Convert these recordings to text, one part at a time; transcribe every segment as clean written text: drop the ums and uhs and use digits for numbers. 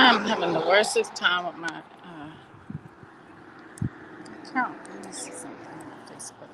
I'm having the worstest time with my account. Let me see something on Facebook.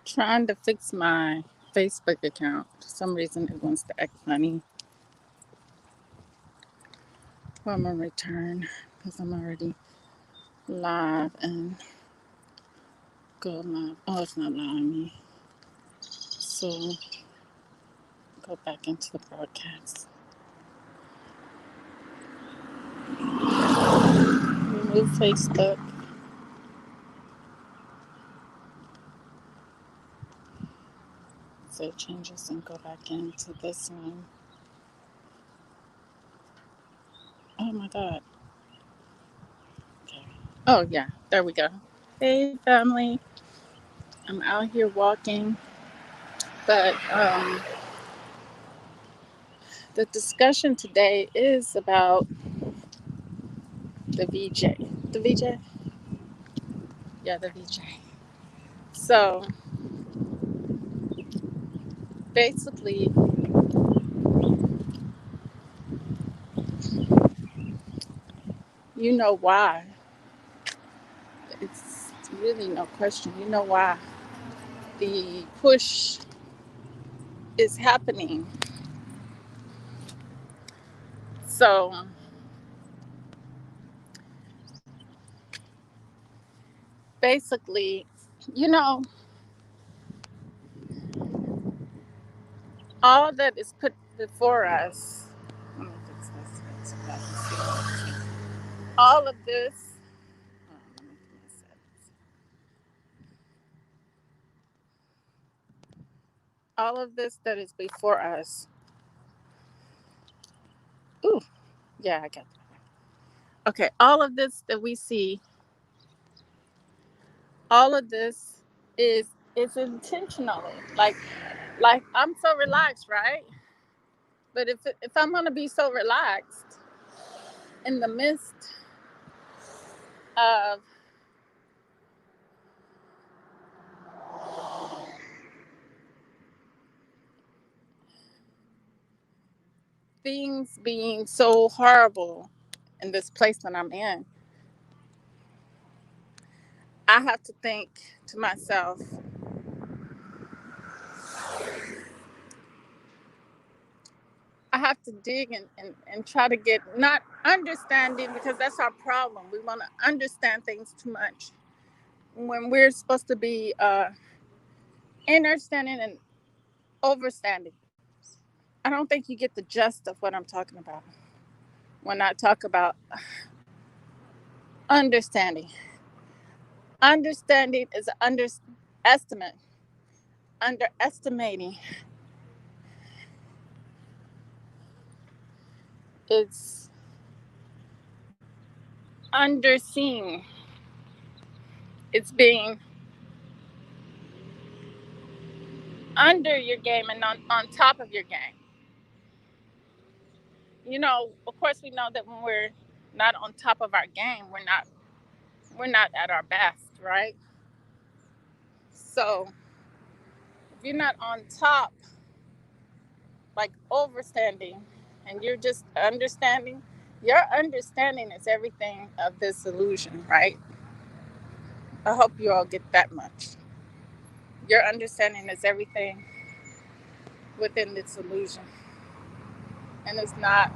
Trying to fix my Facebook account. For some reason, it wants to act funny. Well, I'm gonna return because I'm already live and go live. Oh, it's not allowing me. So go back into the broadcast. Remove Facebook. Save changes and go back into this one. Oh my God. Okay. Oh yeah, there we go. Hey family. I'm out here walking, but the discussion today is about the VJ. The VJ? Yeah, the VJ. So basically, you know why. It's really no question. You know why the push is happening. So basically, you know, all that is put before us. Let me fix this so I can see. All of this. Let me set this. All of this that is before us. Ooh, yeah, I got that. Okay, all of this that we see, all of this is intentionally. Like I'm so relaxed, right? But if I'm gonna be so relaxed in the midst of things being so horrible in this place that I'm in, I have to think to myself, I have to dig and try to get not understanding, because that's our problem. We want to understand things too much when we're supposed to be understanding and overstanding. I don't think you get the gist of what I'm talking about when I talk about understanding. Understanding is an underestimate, underestimating. It's underseeing. It's being under your game and on top of your game. You know, of course, we know that when we're not on top of our game, we're not at our best, right? So if you're not on top, like overstanding, and you're just understanding, your understanding is everything of this illusion, right? I hope you all get that much. Your understanding is everything within this illusion, and it's not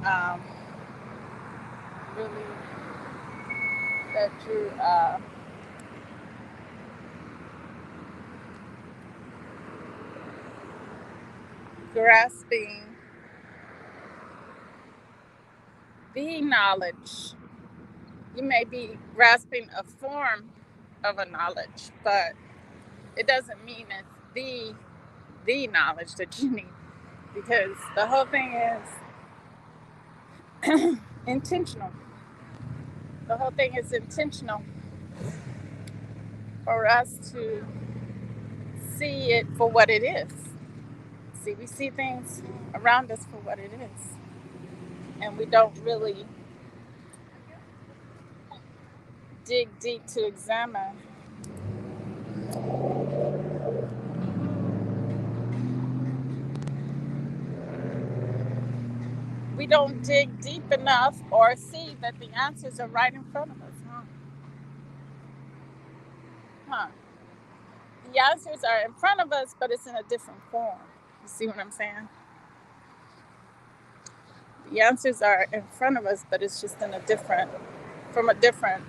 really that you're grasping the knowledge. You may be grasping a form of a knowledge, but it doesn't mean it's the knowledge that you need, because the whole thing is intentional. The whole thing is intentional for us to see it for what it is. See, we see things around us for what it is, and we don't really dig deep to examine. We don't dig deep enough or see that the answers are right in front of us. Huh? The answers are in front of us, but it's in a different form. You see what I'm saying? The answers are in front of us, but it's just in a different, from a different.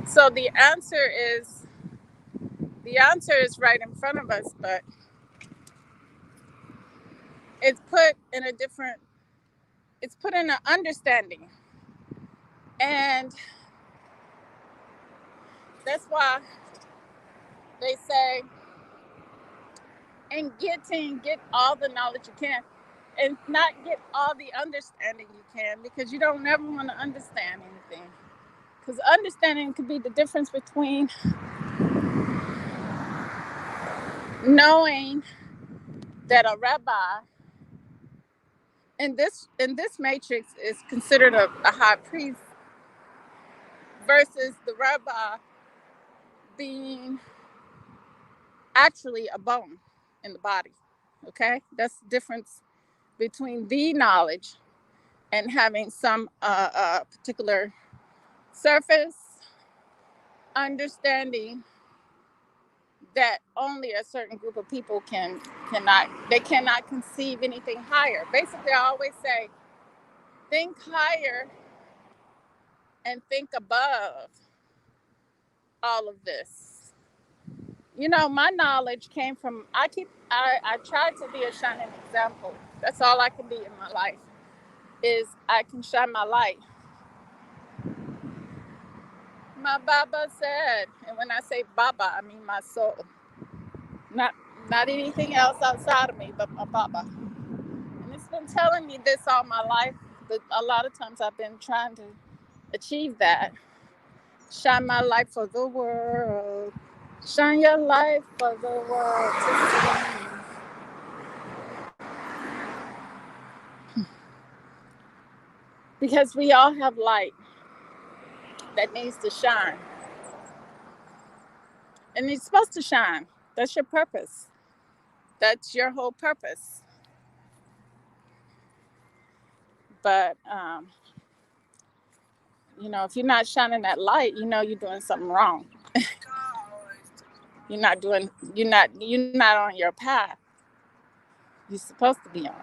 So the answer is right in front of us, but it's put in a different. It's put in an understanding, and that's why they say, and get all the knowledge you can, and not get all the understanding you can, because you don't ever want to understand anything. Because understanding could be the difference between knowing that a rabbi in this matrix is considered a high priest, versus the rabbi being actually a bone in the body. Okay, that's the difference between the knowledge and having some particular surface understanding that only a certain group of people cannot conceive anything higher. Basically, I always say, think higher and think above all of this. My knowledge came from, I tried to be a shining example. That's all I can be in my life, is I can shine my light. My Baba said, and when I say Baba, I mean my soul. Not not anything else outside of me, but my Baba. And it's been telling me this all my life, but a lot of times I've been trying to achieve that. Shine my light for the world. Shine your light for the world to see. Because we all have light that needs to shine. And it's supposed to shine. That's your purpose. That's your whole purpose. But if you're not shining that light, you're doing something wrong. You're not on your path you're supposed to be on.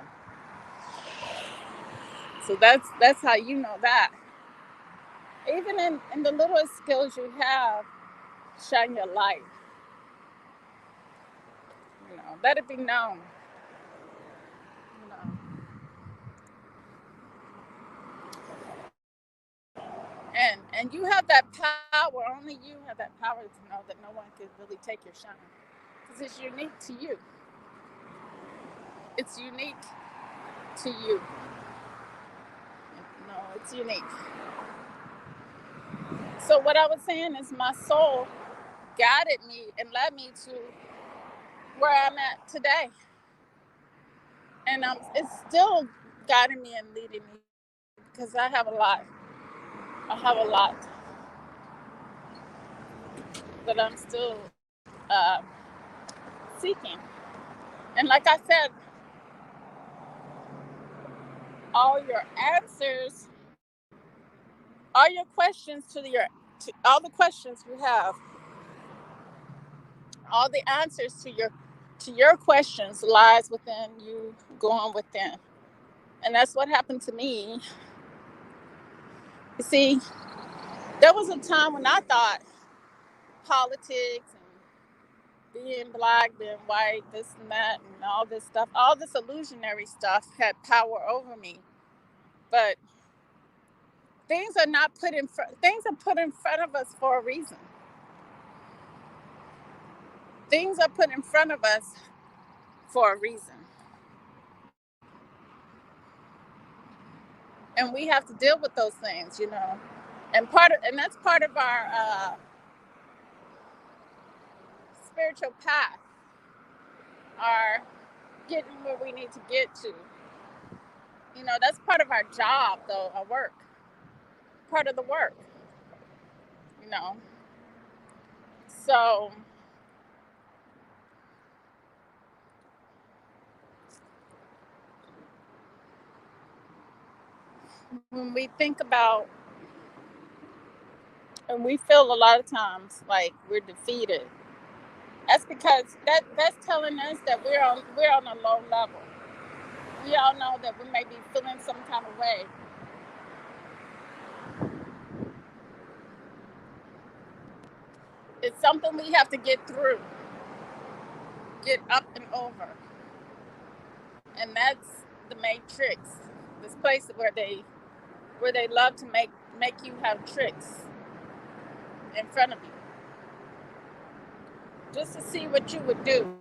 So that's how you know that. Even in the littlest skills you have, shine your light. Let it be known. You know. And you have that power. Only you have that power to know that no one can really take your shine, because it's unique to you. It's unique to you. No, it's unique. So what I was saying is, my soul guided me and led me to where I'm at today, and it's still guiding me and leading me, because I have a lot. I have a lot that I'm still uh, seeking. And like I said, all your answers, all your questions to all the questions you have, all the answers to your questions lies within you going within. And that's what happened to me. You see, there was a time when I thought politics and being black, being white, this and that, and all this stuff, all this illusionary stuff had power over me. But things are not put in front. Things are put in front of us for a reason. Things are put in front of us for a reason, and we have to deal with those things, and that's part of our spiritual path, our getting where we need to get to. That's part of our job, though, our work, part of the work. You know, so when we think about and we feel a lot of times like we're defeated, that's because that's telling us that we're on a low level. We all know that we may be feeling some kind of way. It's something we have to get through, get up and over. And that's the matrix. This place where they love to make you have tricks in front of you. Just to see what you would do.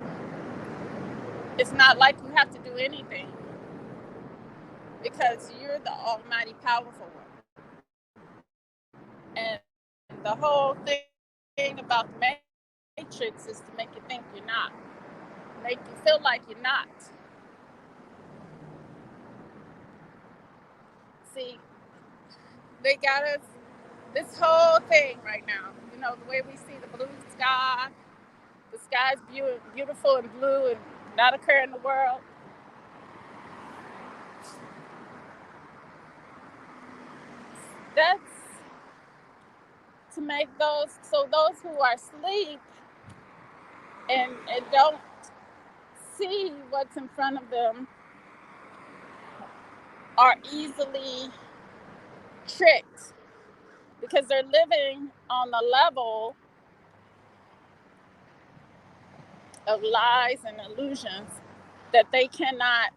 It's not like you have to do anything because you're the almighty powerful one. And the whole thing about the matrix is to make you think you're not. Make you feel like you're not. See, they got us this whole thing right now. The way we see the blue sky, the sky's beautiful and blue and not occur in the world. That's to make those who are asleep and don't see what's in front of them are easily tricked because they're living on the level of lies and illusions that they cannot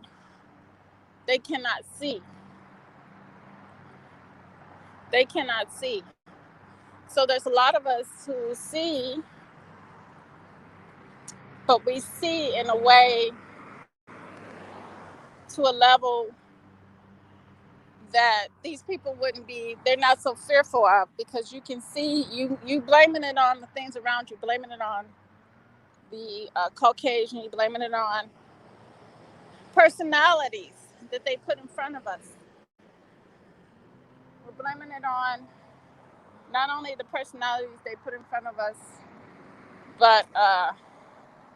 see. They cannot see. So there's a lot of us who see, but we see in a way to a level that these people they're not so fearful of, because you can see, you blaming it on the things around you, blaming it on the Caucasian, you blaming it on personalities that they put in front of us. We're blaming it on not only the personalities they put in front of us, but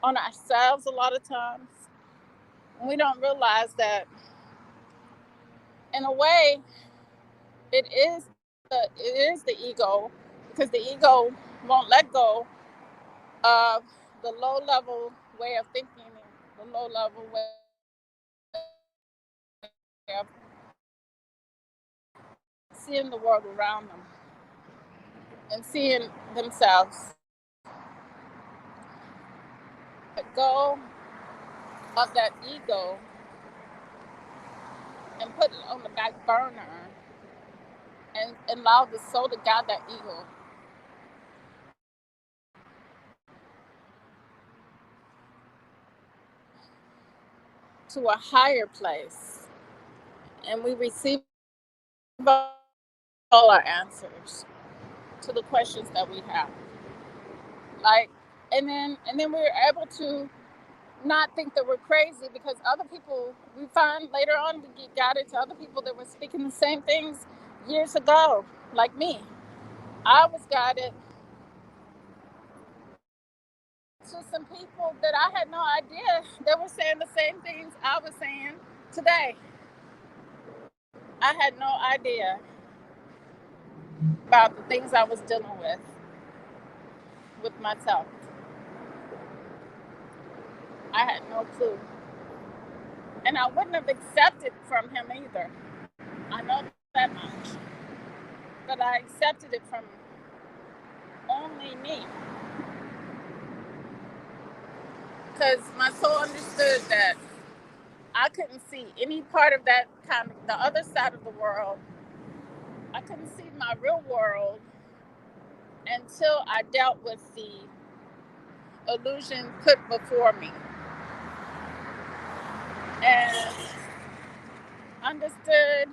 on ourselves a lot of times. And we don't realize that in a way it is the ego, because the ego won't let go of the low level way of thinking, the low level way of seeing the world around them and seeing themselves. Let go of that ego and put it on the back burner and allow the soul to guide that ego to a higher place, and we receive all our answers to the questions that we have. Like, and then we're able to not think that we're crazy, because other people, we find later on, we get guided to other people that were speaking the same things years ago, like me. I was guided to some people that I had no idea they were saying the same things I was saying today. I had no idea about the things I was dealing with myself. I had no clue. And I wouldn't have accepted from him either. I know that much. But I accepted it from only me. Because my soul understood that I couldn't see any part of that kind of the other side of the world. I couldn't see my real world until I dealt with the illusion put before me. And understood,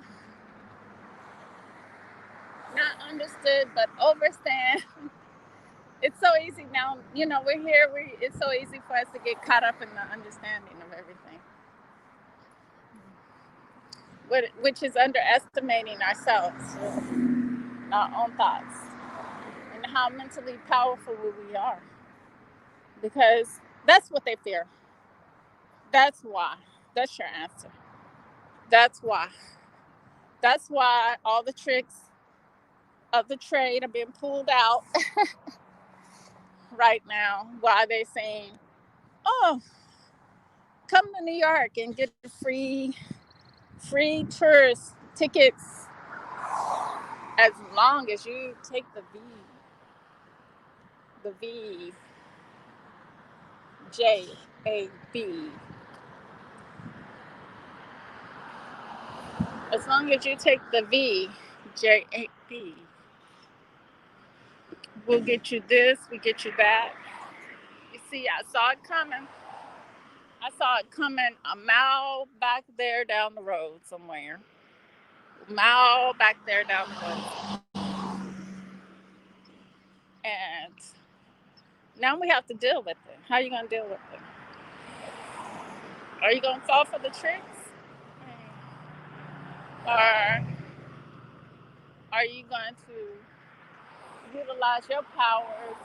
not understood, but overstand. It's so easy now, we're here, it's so easy for us to get caught up in the understanding of everything, which is underestimating ourselves, our own thoughts, and how mentally powerful we are. Because that's what they fear. That's why. That's your answer. That's why. That's why all the tricks of the trade are being pulled out right now. Why they're saying, oh, come to New York and get free tourist tickets as long as you take the VJAB. As long as you take the VJAB, we'll get you this, we get you that. You see, I saw it coming. I saw it coming a mile back there down the road somewhere. A mile back there down the road. And now we have to deal with it. How are you going to deal with it? Are you going to fall for the tricks? Or are you going to utilize your powers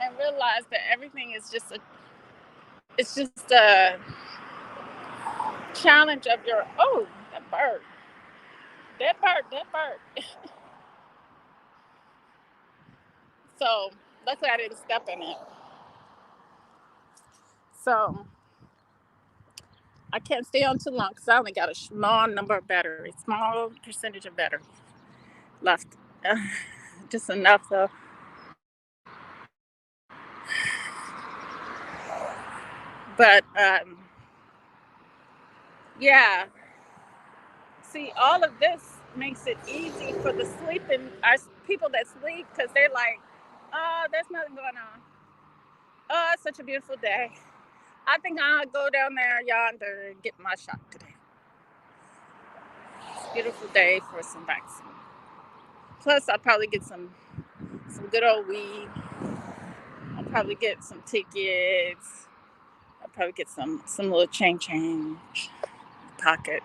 and realize that everything is just a challenge of your, oh, that bird. So luckily I didn't step in it. So I can't stay on too long because I only got a small number of batteries, small percentage of battery left. Just enough though. But yeah. See, all of this makes it easy for the sleeping people that sleep because they're like, oh, there's nothing going on. Oh, it's such a beautiful day. I think I'll go down there yonder and get my shot today. It's a beautiful day for some vaccine. Plus, I'll probably get some good old weed. I'll probably get some tickets. I'll probably get some little change pocket.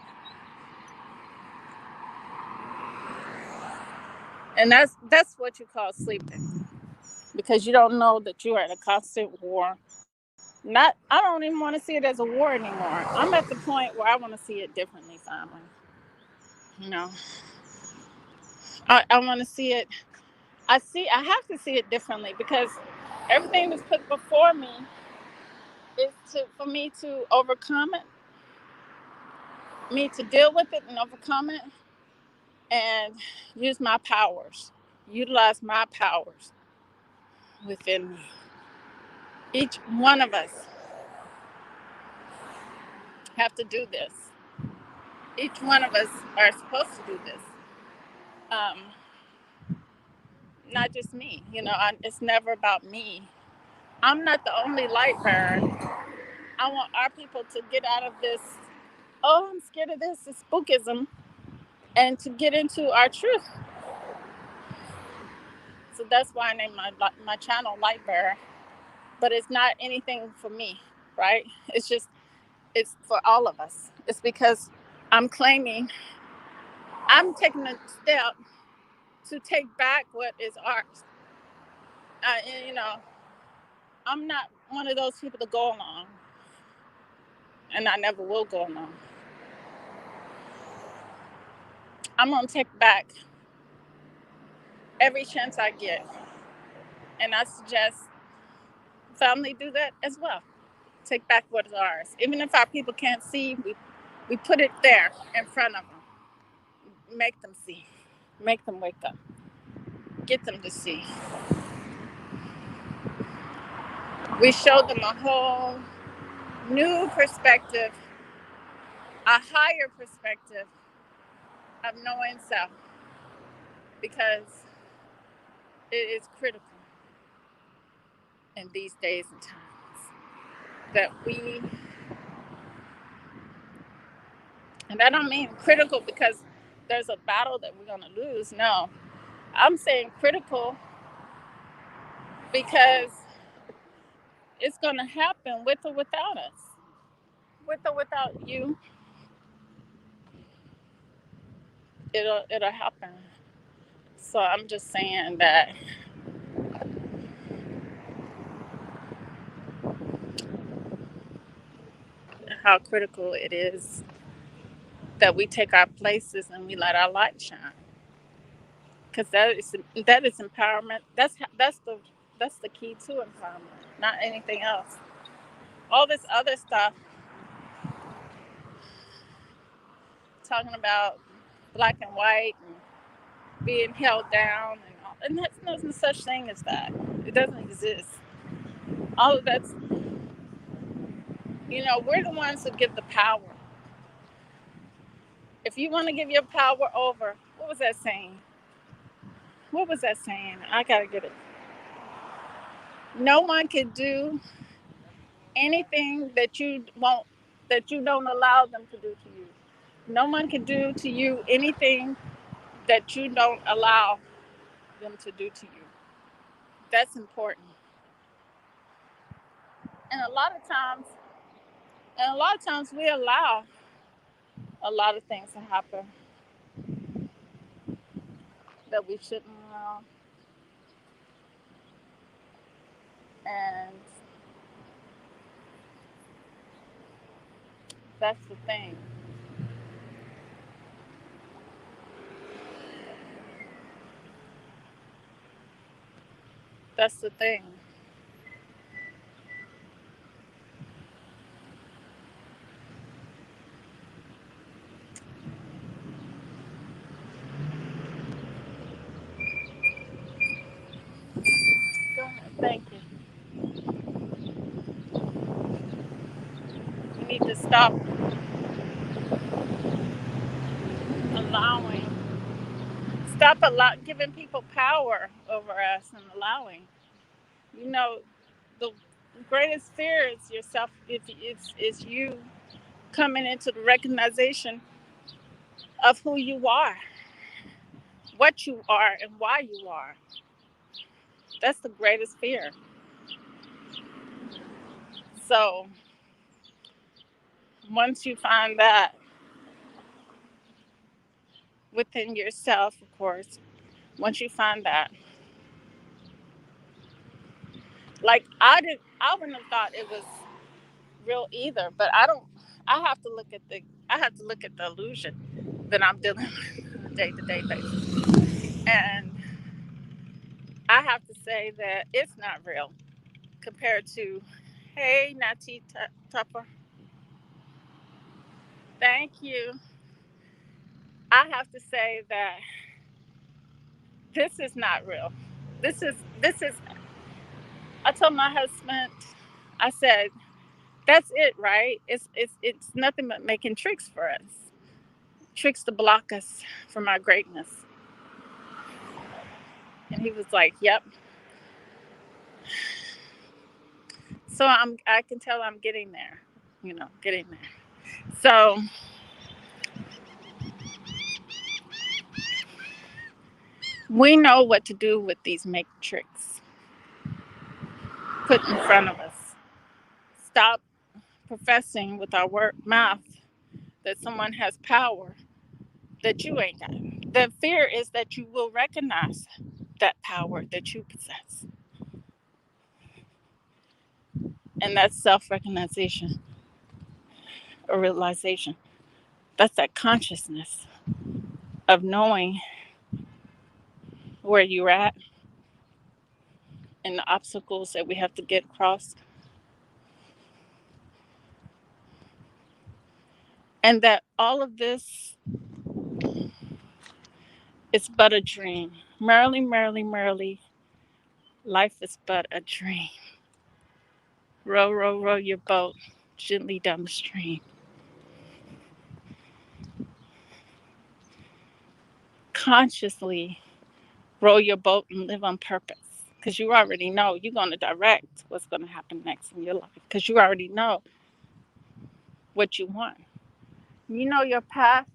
And that's what you call sleeping, because you don't know that you are in a constant war. I don't even want to see it as a war anymore. I'm at the point where I want to see it differently, finally. You know, I want to see it. I have to see it differently because everything that's put before me is for me to overcome it, me to deal with it and overcome it, and use my powers, utilize my powers within me. Each one of us have to do this. Each one of us are supposed to do this. Not just me, it's never about me. I'm not the only light bearer. I want our people to get out of this, oh, I'm scared of this spookism, and to get into our truth. So that's why I named my channel Light Bearer. But it's not anything for me, right? It's for all of us. It's because I'm taking a step to take back what is ours. And, I'm not one of those people to go along, and I never will go along. I'm going to take back every chance I get. And I suggest family do that as well. Take back what is ours. Even if our people can't see, we put it there in front of them. Make them see. Make them wake up. Get them to see. We show them a whole new perspective, a higher perspective of knowing self, because it is critical in these days and times that we, and I don't mean critical because there's a battle that we're going to lose. No, I'm saying critical because it's going to happen with or without us. With or without you, it'll happen. So I'm just saying that how critical it is that we take our places and we let our light shine, because that is empowerment. That's the key to empowerment, not anything else. All this other stuff, talking about black and white and being held down, and there's no such thing as that. It doesn't exist. All of that's, we're the ones that give the power. If you want to give your power over, what was that saying? What was that saying? I gotta get it. No one can do anything that you won't, that you don't allow them to do to you. No one can do to you anything that you don't allow them to do to you. That's important. And a lot of times we allow a lot of things to happen that we shouldn't allow. And that's the thing. That's the thing. Go ahead. Thank you. We need to stop allowing, giving people power over us and allowing. You know, the greatest fear is yourself. If it's you coming into the recognition of who you are, what you are, and why you are. That's the greatest fear. So once you find that within yourself, of course, once you find that, like I wouldn't have thought it was real either. But I don't. I have to look at the illusion that I'm dealing with on a day-to-day basis, and I have to say that it's not real compared to, hey, Nati Tupper, thank you. I have to say that this is not real. This is. I told my husband, I said, that's it, right? It's nothing but making tricks for us, tricks to block us from our greatness. And he was like, yep. So I can tell I'm getting there, getting there. So we know what to do with these make tricks put in front of us. Stop professing with our mouth that someone has power that you ain't got. The fear is that you will recognize that power that you possess. And that's self-recognition or realization. That's that consciousness of knowing where you're at and the obstacles that we have to get across. and that all of this is but a dream. Merrily, merrily, merrily, life is but a dream. Row, row, row your boat gently down the stream. Consciously row your boat and live on purpose. Because you already know you're going to direct what's going to happen next in your life. Because you already know what you want. You know your path,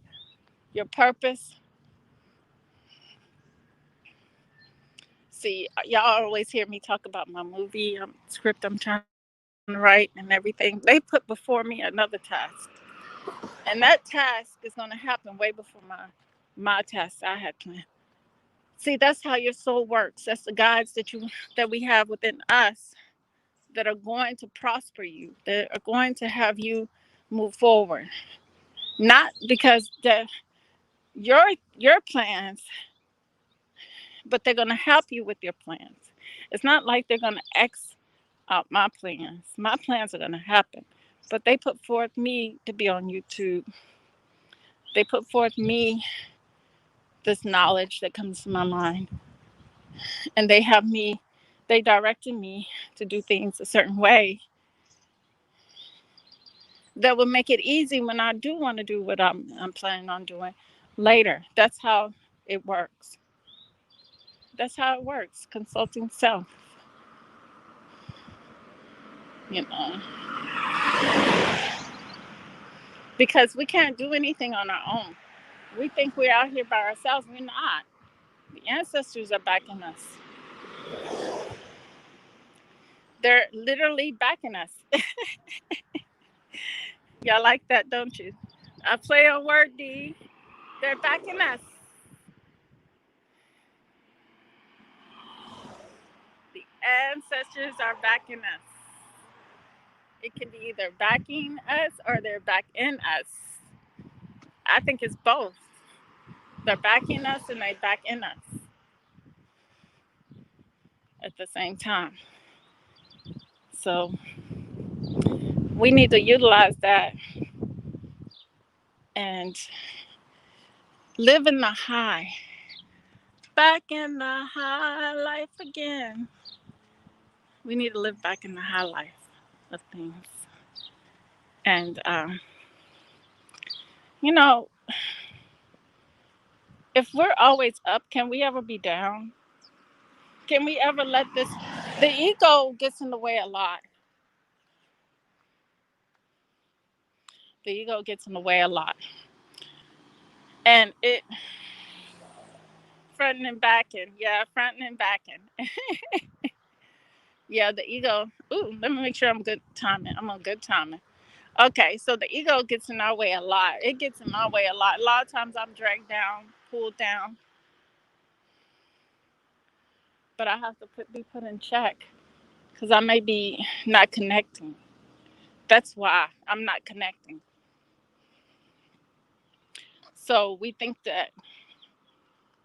your purpose. See, y'all always hear me talk about my movie script I'm trying to write and everything. They put before me another task. And that task is going to happen way before my task I had planned. See, that's how your soul works. That's the guides that we have within us that are going to prosper you, that are going to have you move forward. Not because your your plans, but they're going to help you with your plans. It's not like they're going to X out my plans. My plans are going to happen, but they put forth me to be on YouTube. They put forth me this knowledge that comes to my mind, and they directed me to do things a certain way that will make it easy when I do want to do what I'm planning on doing later. That's how it works. That's how it works. Consulting self, you know, because we can't do anything on our own. We think we're out here by ourselves. We're not. The ancestors are backing us. They're literally backing us. Y'all like that, don't you? I play a word D. They're backing us. The ancestors are backing us. It can be either backing us or they're back in us. I think it's both. They're backing us and they back in us at the same time. So we need to utilize that and live in the high. Back in the high life again. We need to live back in the high life of things. And, you know, if we're always up, can we ever be down? Can we ever let this? The ego gets in the way a lot. The ego gets in the way a lot. And it, fronting and backing. Yeah, fronting and backing. Yeah, the ego. Ooh, let me make sure I'm good timing. I'm on good timing. Okay, so the ego gets in our way a lot. It gets in my way a lot. A lot of times I'm dragged down, pulled down, but I have to be put in check because I may be not connecting. That's why I'm not connecting. So we think that,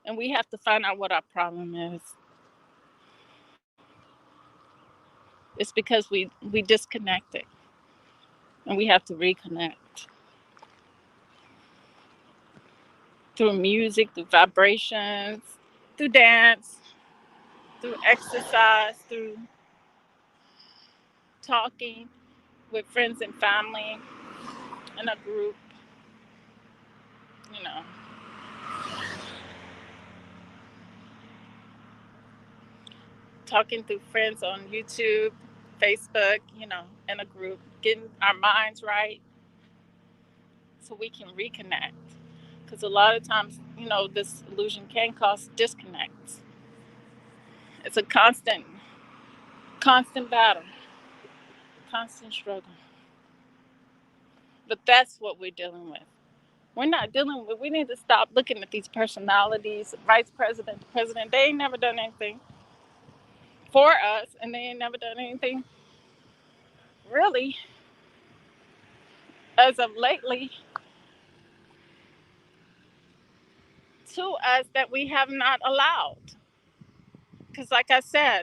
and we have to find out what our problem is. It's because we disconnected, and we have to reconnect through music, through vibrations, through dance, through exercise, through talking with friends and family in a group, you know, talking through friends on YouTube, Facebook, you know, in a group, getting our minds right so we can reconnect. Because a lot of times, you know, this illusion can cause disconnects. It's a constant battle, constant struggle. But that's what we're dealing with. We're not dealing with, we need to stop looking at these personalities, vice president, president. They ain't never done anything for us, and they ain't never done anything really as of lately to us that we have not allowed. Because, like I said,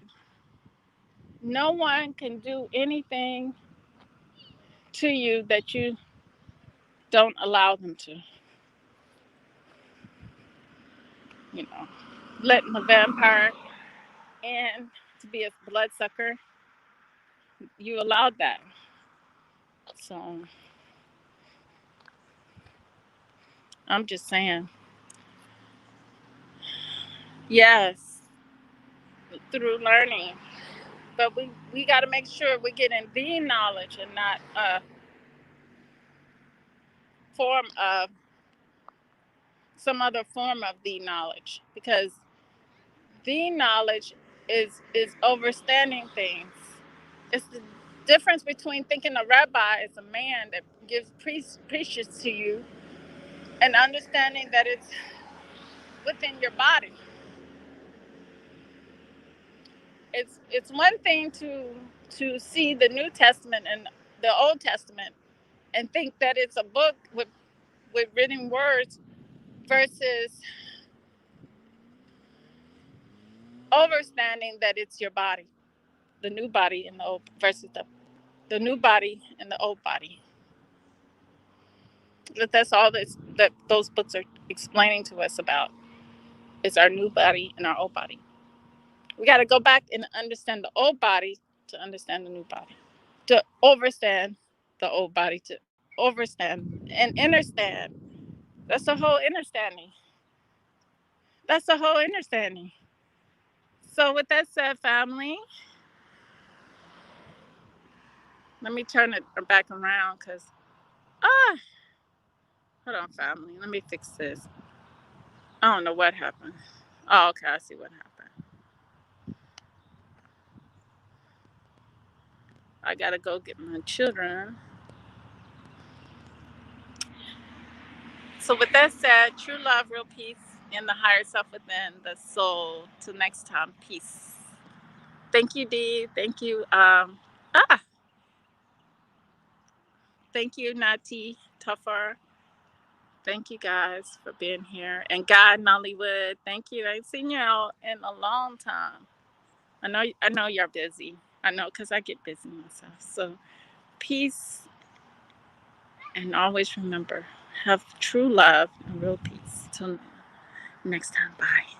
no one can do anything to you that you Don't allow them to, you know, letting the vampire in to be a bloodsucker. You allowed that. So I'm just saying, yes, through learning. But we got to make sure we're getting the knowledge and not a form of some other form of the knowledge, because the knowledge is overstanding things. It's the difference between thinking a rabbi is a man that gives preaches to you and understanding that it's within your body. It's one thing to see the New Testament and the Old Testament and think that it's a book with written words versus understanding that it's your body, the new body and the old versus the new body and the old body. That's all that those books are explaining to us about is our new body and our old body. We got to go back and understand the old body to understand the new body, to overstand the old body, to overstand and understand. That's the whole understanding. That's the whole understanding. So with that said, family, let me turn it back around because ah, hold on, family. Let me fix this. I don't know what happened. Oh, okay, I see what happened. I gotta go get my children. So with that said, true love, real peace in the higher self within the soul. Till next time, peace. Thank you, Dee. Thank you. Ah, thank you, Nati Tuffer. Thank you guys for being here. And Guy Nollywood, thank you. I ain't seen you out in a long time. I know you're busy. I know because I get busy myself. So peace, and always remember, have true love and real peace. Till next time, bye.